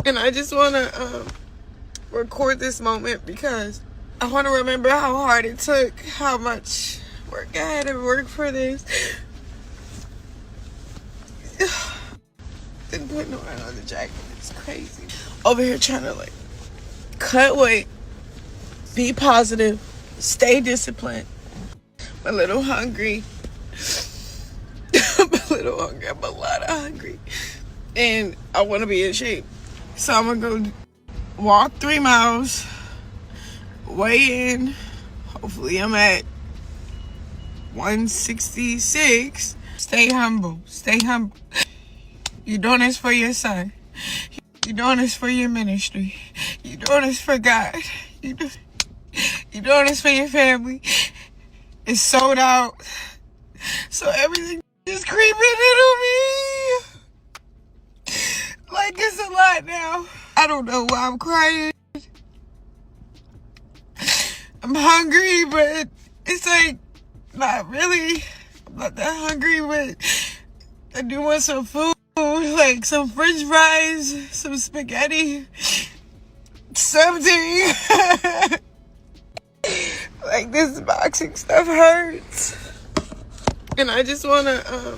And I just want to record this moment because I want to remember how hard it took, how much work I had to work for this. Didn't put no on the jacket. It's crazy. Over here trying to cut weight, be positive, stay disciplined. I'm a little hungry. I'm a little hungry. I'm a lot of hungry. And I want to be in shape. So I'm going to go walk 3 miles, weigh in. Hopefully I'm at 166. Stay humble. Stay humble. You're doing this for your son. You're doing this for your ministry. You're doing this for God. You're doing this for your family. It's sold out. So everything is creeping into me. Like, it's a lot now. I don't know why I'm crying. I'm hungry, but it's not really. I'm not that hungry, but I do want some food. Like some french fries, some spaghetti, something. Like, this boxing stuff hurts. And I just want to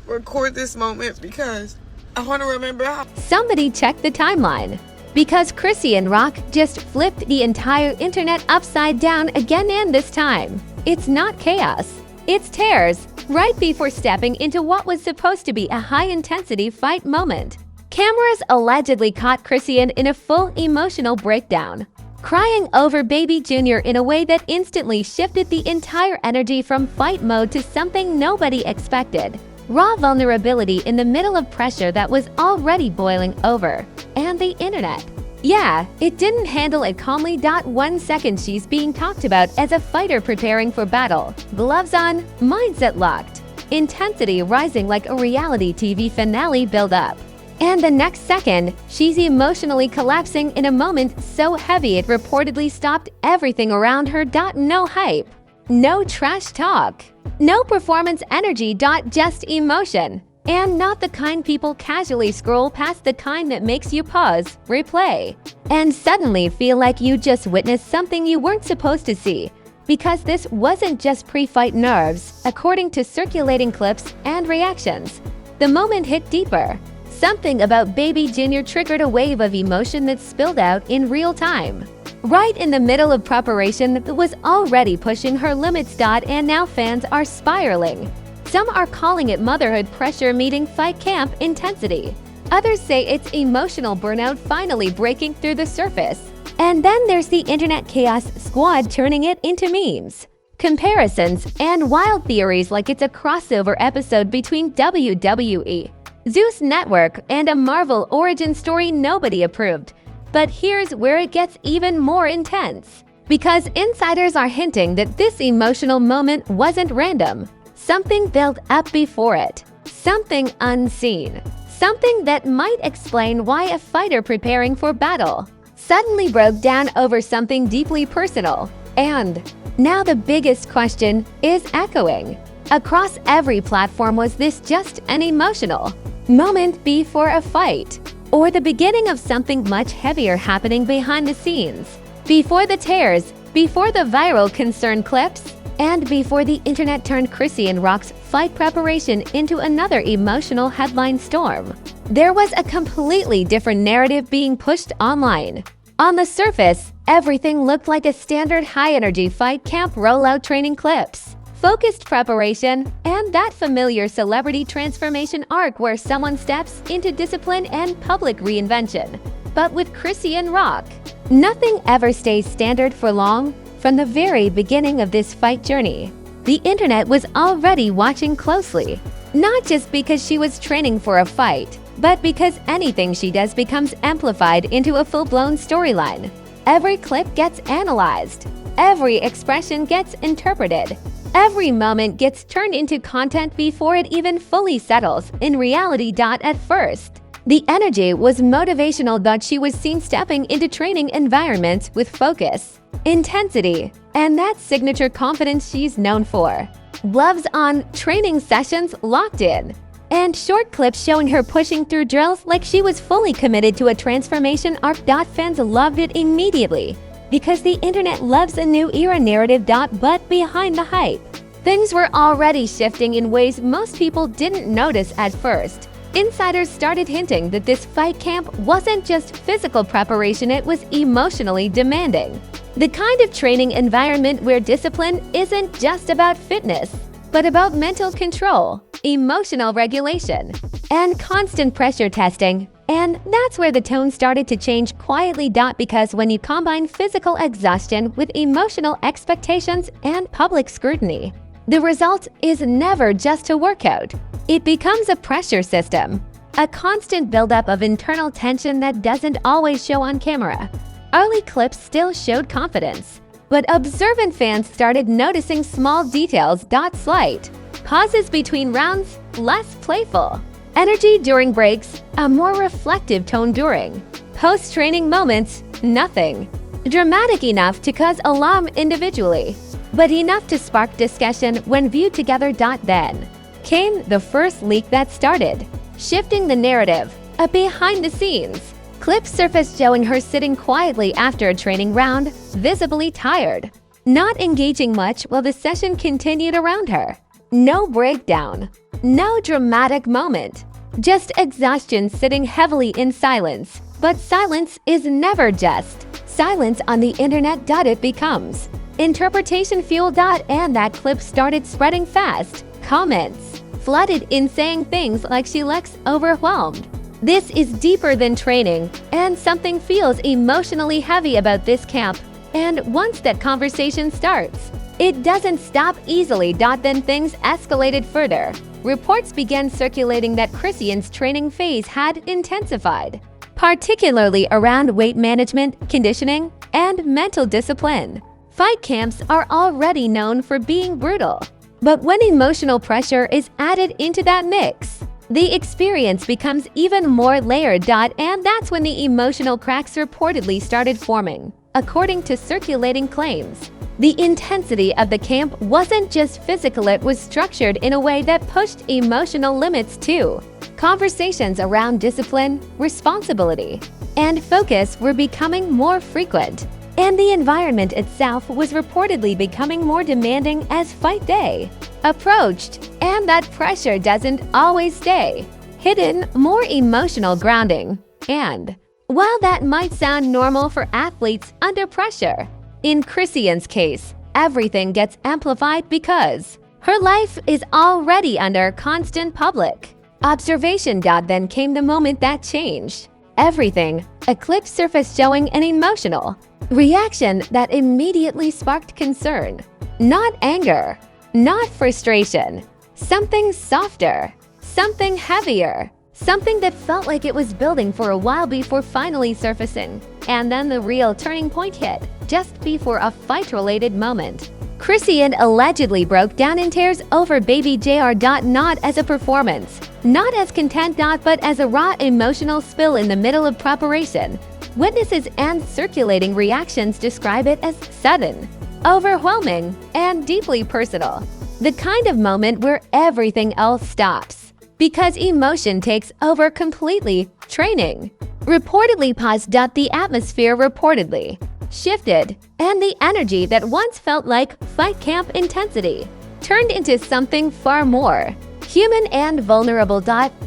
record this moment because I want to remember how. Somebody check the timeline. Because Chrisean Rock just flipped the entire internet upside down again, and this time, it's not chaos, it's tears. Right before stepping into what was supposed to be a high-intensity fight moment, cameras allegedly caught Chrisean in a full emotional breakdown, crying over baby Junior in a way that instantly shifted the entire energy from fight mode to something nobody expected. Raw vulnerability in the middle of pressure that was already boiling over. And the internet. Yeah, it didn't handle it calmly. 1 second she's being talked about as a fighter preparing for battle. Gloves on, mindset locked. Intensity rising like a reality TV finale build up. And the next second, she's emotionally collapsing in a moment so heavy it reportedly stopped everything around her. No hype. No trash talk. No performance energy. Just emotion. And not the kind people casually scroll past, the kind that makes you pause, replay, and suddenly feel like you just witnessed something you weren't supposed to see. Because this wasn't just pre-fight nerves, according to circulating clips and reactions. The moment hit deeper. Something about baby Junior triggered a wave of emotion that spilled out in real time. Right in the middle of preparation that was already pushing her limits. And now fans are spiraling. Some are calling it motherhood pressure meeting fight camp intensity. Others say it's emotional burnout finally breaking through the surface. And then there's the internet chaos squad turning it into memes, comparisons, and wild theories like it's a crossover episode between WWE, Zeus Network, and a Marvel origin story nobody approved. But here's where it gets even more intense. Because insiders are hinting that this emotional moment wasn't random. Something built up before it. Something unseen. Something that might explain why a fighter preparing for battle suddenly broke down over something deeply personal. And now the biggest question is echoing. Across every platform, was this just an emotional moment before a fight? Or the beginning of something much heavier happening behind the scenes? Before the tears, before the viral concern clips, and before the internet turned Chrisean Rock's fight preparation into another emotional headline storm, there was a completely different narrative being pushed online. On the surface, everything looked like a standard high-energy fight camp rollout training clips, focused preparation, and that familiar celebrity transformation arc where someone steps into discipline and public reinvention. But with Chrisean Rock, nothing ever stays standard for long. From the very beginning of this fight journey, the internet was already watching closely. Not just because she was training for a fight, but because anything she does becomes amplified into a full-blown storyline. Every clip gets analyzed. Every expression gets interpreted. Every moment gets turned into content before it even fully settles in reality. At first, the energy was motivational. She was seen stepping into training environments with focus, intensity, and that signature confidence she's known for. Gloves on, training sessions locked in. and short clips showing her pushing through drills like she was fully committed to a transformation arc. Fans loved it immediately because the internet loves a new era narrative. But behind the hype, things were already shifting in ways most people didn't notice at first. Insiders started hinting that this fight camp wasn't just physical preparation, it was emotionally demanding. The kind of training environment where discipline isn't just about fitness, but about mental control, emotional regulation, and constant pressure testing. And that's where the tone started to change quietly. Because when you combine physical exhaustion with emotional expectations and public scrutiny, the result is never just a workout. It becomes a pressure system, a constant buildup of internal tension that doesn't always show on camera. Early clips still showed confidence, but observant fans started noticing small details. Slight pauses between rounds, less playful energy during breaks, a more reflective tone during post-training moments. Nothing dramatic enough to cause alarm individually, but enough to spark discussion when viewed together. Then came the first leak that started shifting the narrative. A behind-the-scenes clip surfaced showing her sitting quietly after a training round, visibly tired, not engaging much while the session continued around her. No breakdown, no dramatic moment, just exhaustion sitting heavily in silence. But silence is never just silence on the internet. It becomes interpretation fuel. And that clip started spreading fast. Comments flooded in saying things like she looks overwhelmed. This is deeper than training, and something feels emotionally heavy about this camp. And once that conversation starts, it doesn't stop easily. Then things escalated further. Reports began circulating that Chrisean's training phase had intensified, particularly around weight management, conditioning, and mental discipline. Fight camps are already known for being brutal, but when emotional pressure is added into that mix, the experience becomes even more layered. And that's when the emotional cracks reportedly started forming. According to circulating claims, the intensity of the camp wasn't just physical, it was structured in a way that pushed emotional limits too. Conversations around discipline, responsibility, and focus were becoming more frequent, and the environment itself was reportedly becoming more demanding as fight day approached. And that pressure doesn't always stay hidden, more emotional grounding. And while that might sound normal for athletes under pressure, in Chrisean's case, everything gets amplified because her life is already under constant public observation. Then came the moment that changed everything. A clip surfaced showing an emotional reaction that immediately sparked concern. Not anger, not frustration, something softer, something heavier, something that felt like it was building for a while before finally surfacing. And then the real turning point hit, just before a fight-related moment. Chrisean allegedly broke down in tears over baby JR. Not as a performance, not as content. But as a raw emotional spill in the middle of preparation. Witnesses and circulating reactions describe it as sudden, overwhelming, and deeply personal. The kind of moment where everything else stops because emotion takes over completely. Training reportedly paused. The atmosphere reportedly shifted, and the energy that once felt like fight camp intensity turned into something far more human and vulnerable.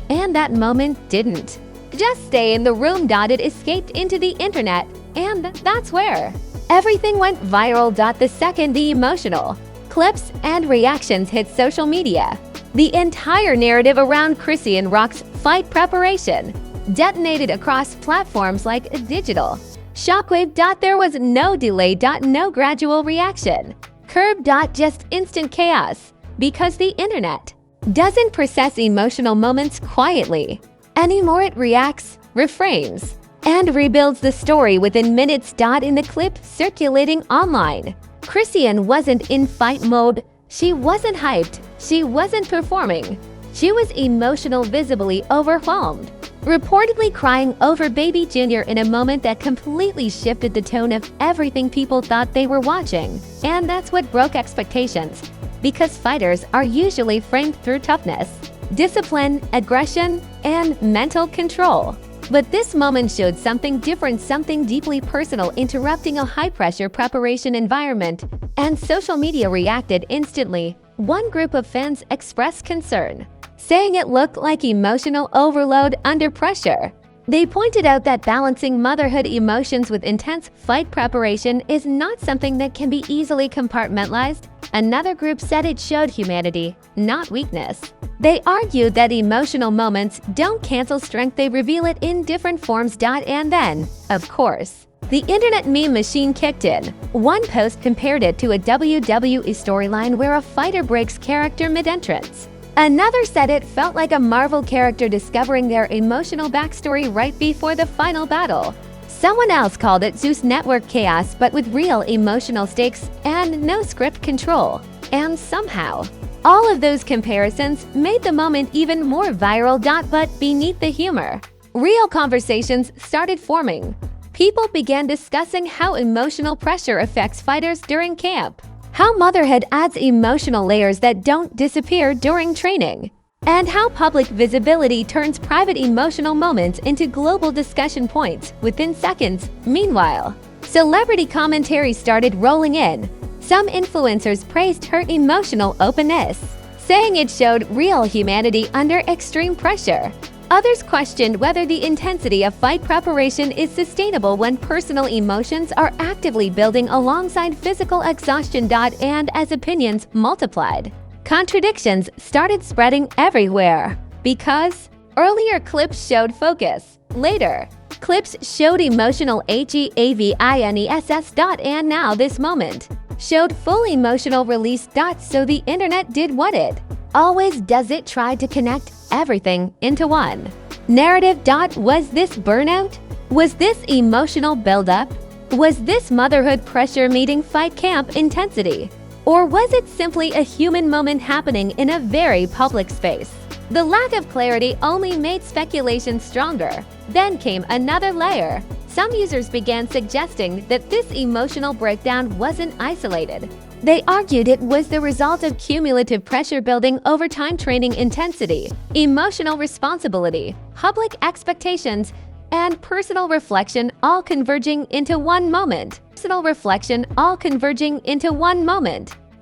And that moment didn't just stay in the room. It escaped into the internet, and that's where everything went viral. The second the emotional clips and reactions hit social media, the entire narrative around Chrisean Rock's fight preparation detonated across platforms like digital shockwave. There was no delay. No gradual reaction curb. Just instant chaos, because the internet doesn't process emotional moments quietly anymore. It reacts, reframes, and rebuilds the story within minutes. In the clip circulating online, Chrisean wasn't in fight mode. She wasn't hyped. She wasn't performing. She was emotional, visibly overwhelmed, reportedly crying over baby Jr. in a moment that completely shifted the tone of everything people thought they were watching. And that's what broke expectations, because fighters are usually framed through toughness. discipline, aggression, and mental control. But this moment showed something different, something deeply personal, interrupting a high-pressure preparation environment, and social media reacted instantly. One group of fans expressed concern, saying it looked like emotional overload under pressure. They pointed out that balancing motherhood emotions with intense fight preparation is not something that can be easily compartmentalized. Another group said it showed humanity, not weakness. They argued that emotional moments don't cancel strength, they reveal it in different forms. And then, of course, the internet meme machine kicked in. One post compared it to a WWE storyline where a fighter breaks character mid-entrance. Another said it felt like a Marvel character discovering their emotional backstory right before the final battle. Someone else called it Zeus Network chaos, but with real emotional stakes and no script control. And somehow, all of those comparisons made the moment even more viral. But beneath the humor, real conversations started forming. People began discussing how emotional pressure affects fighters during camp, how motherhood adds emotional layers that don't disappear during training, and how public visibility turns private emotional moments into global discussion points within seconds. Meanwhile, celebrity commentary started rolling in. Some influencers praised her emotional openness, saying it showed real humanity under extreme pressure. Others questioned whether the intensity of fight preparation is sustainable when personal emotions are actively building alongside physical exhaustion. And as opinions multiplied, contradictions started spreading everywhere. Because earlier clips showed focus, later clips showed emotional HEAVINESS. And now this moment showed full emotional release. So the internet did what it always does, it tried to connect everything into one narrative. Was this burnout? Was this emotional buildup? Was this motherhood pressure meeting fight camp intensity? Or was it simply a human moment happening in a very public space? The lack of clarity only made speculation stronger. Then came another layer. Some users began suggesting that this emotional breakdown wasn't isolated. They argued it was the result of cumulative pressure building over time, training intensity, emotional responsibility, public expectations, and personal reflection all converging into one moment.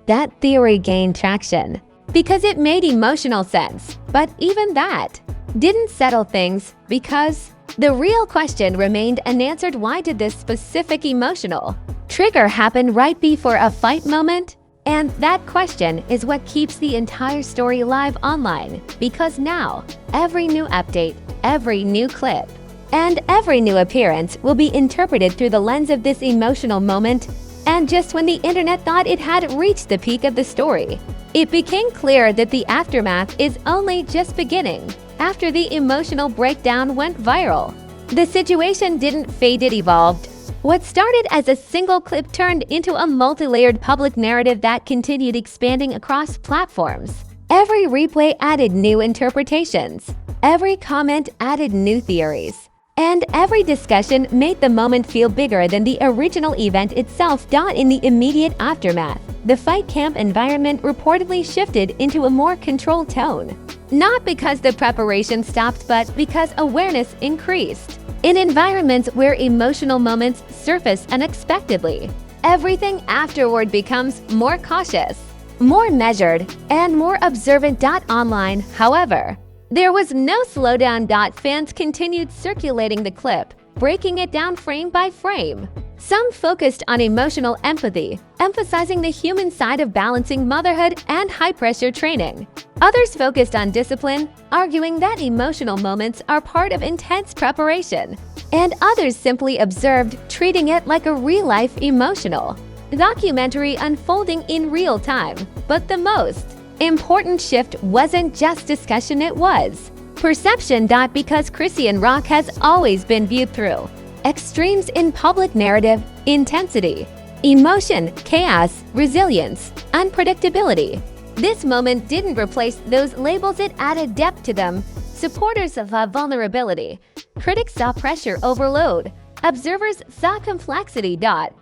That theory gained traction because it made emotional sense. But even that didn't settle things, because the real question remained unanswered. Why did this specific emotional trigger happen right before a fight moment? And that question is what keeps the entire story alive online, because now every new update, every new clip, and every new appearance will be interpreted through the lens of this emotional moment. And just when the internet thought it had reached the peak of the story, it became clear that the aftermath is only just beginning. After the emotional breakdown went viral, the situation didn't fade, it evolved. What started as a single clip turned into a multi-layered public narrative that continued expanding across platforms. Every replay added new interpretations, every comment added new theories, and every discussion made the moment feel bigger than the original event itself. In the immediate aftermath, the fight camp environment reportedly shifted into a more controlled tone. Not because the preparation stopped, but because awareness increased. In environments where emotional moments surface unexpectedly, everything afterward becomes more cautious, more measured, and more observant. Online, however, there was no slowdown. Fans continued circulating the clip, breaking it down frame by frame. Some focused on emotional empathy, emphasizing the human side of balancing motherhood and high-pressure training. Others focused on discipline, arguing that emotional moments are part of intense preparation. And others simply observed, treating it like a real-life emotional documentary unfolding in real time. But the most important shift wasn't just discussion, it was perception. Because Chrisean Rock has always been viewed through extremes in public narrative: intensity, emotion, chaos, resilience, unpredictability. This moment didn't replace those labels, it added depth to them. Supporters saw vulnerability, critics saw pressure overload, observers saw complexity.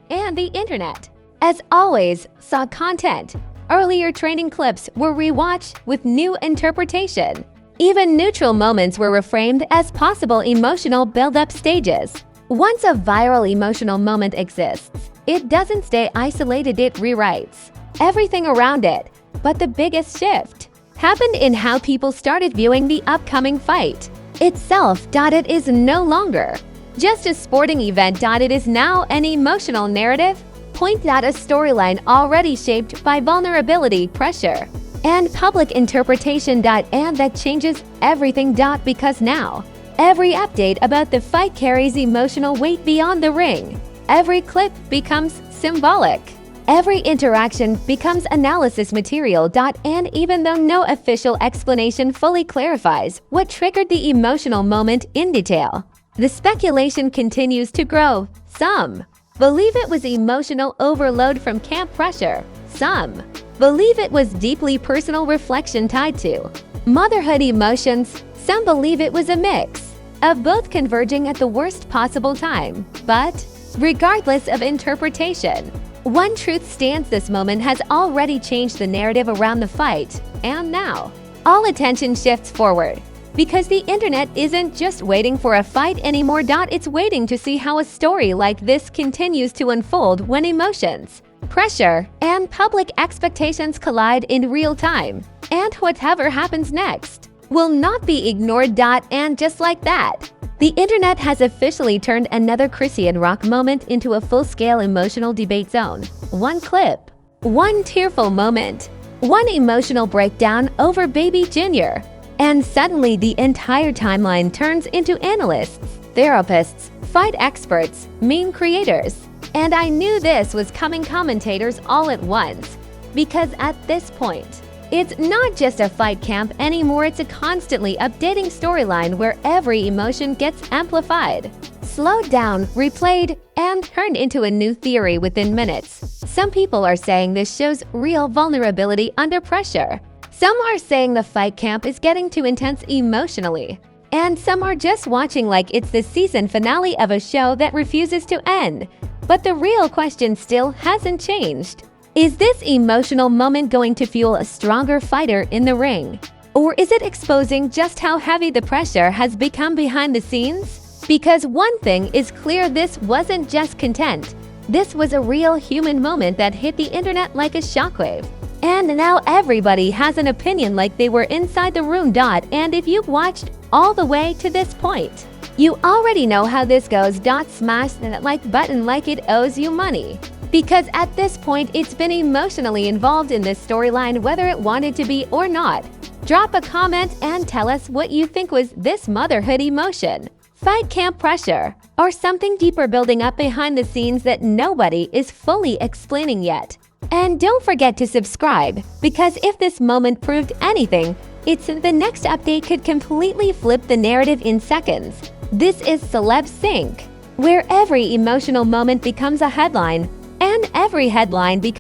And the internet, as always, saw content. Earlier training clips were rewatched with new interpretation. Even neutral moments were reframed as possible emotional build-up stages. Once a viral emotional moment exists, it doesn't stay isolated, it rewrites everything around it. But the biggest shift happened in how people started viewing the upcoming fight itself. It is no longer just a sporting event. It is now an emotional narrative point. A storyline already shaped by vulnerability, pressure, and public interpretation. And that changes everything. Because now, every update about the fight carries emotional weight beyond the ring. Every clip becomes symbolic. Every interaction becomes analysis material. And even though no official explanation fully clarifies what triggered the emotional moment in detail, the speculation continues to grow. Some believe it was emotional overload from camp pressure. Some believe it was deeply personal reflection tied to motherhood emotions. Some believe it was a mix of both converging at the worst possible time. But regardless of interpretation, one truth stands: this moment has already changed the narrative around the fight. And now, all attention shifts forward. Because the internet isn't just waiting for a fight anymore. It's waiting to see how a story like this continues to unfold when emotions, pressure, and public expectations collide in real time. And whatever happens next will not be ignored. And just like that, the internet has officially turned another Chrisean Rock moment into a full-scale emotional debate zone. One clip, one tearful moment, one emotional breakdown over Baby Jr., and suddenly the entire timeline turns into analysts, therapists, fight experts, meme creators. And I knew this was coming, commentators all at once. Because at this point, it's not just a fight camp anymore. It's a constantly updating storyline where every emotion gets amplified, slowed down, replayed, and turned into a new theory within minutes. Some people are saying this shows real vulnerability under pressure. Some are saying the fight camp is getting too intense emotionally. And some are just watching like it's the season finale of a show that refuses to end. But the real question still hasn't changed. Is this emotional moment going to fuel a stronger fighter in the ring? Or is it exposing just how heavy the pressure has become behind the scenes? Because one thing is clear: this wasn't just content. This was a real human moment that hit the internet like a shockwave. And now everybody has an opinion like they were inside the room. And if you've watched all the way to this point, you already know how this goes. Smash that like button like it owes you money. Because at this point, it's been emotionally involved in this storyline, whether it wanted to be or not. Drop a comment and tell us what you think was this motherhood emotion, fight camp pressure, or something deeper building up behind the scenes that nobody is fully explaining yet. And don't forget to subscribe, because if this moment proved anything, it's the next update could completely flip the narrative in seconds. This is Celeb Sync, where every emotional moment becomes a headline, and every headline becomes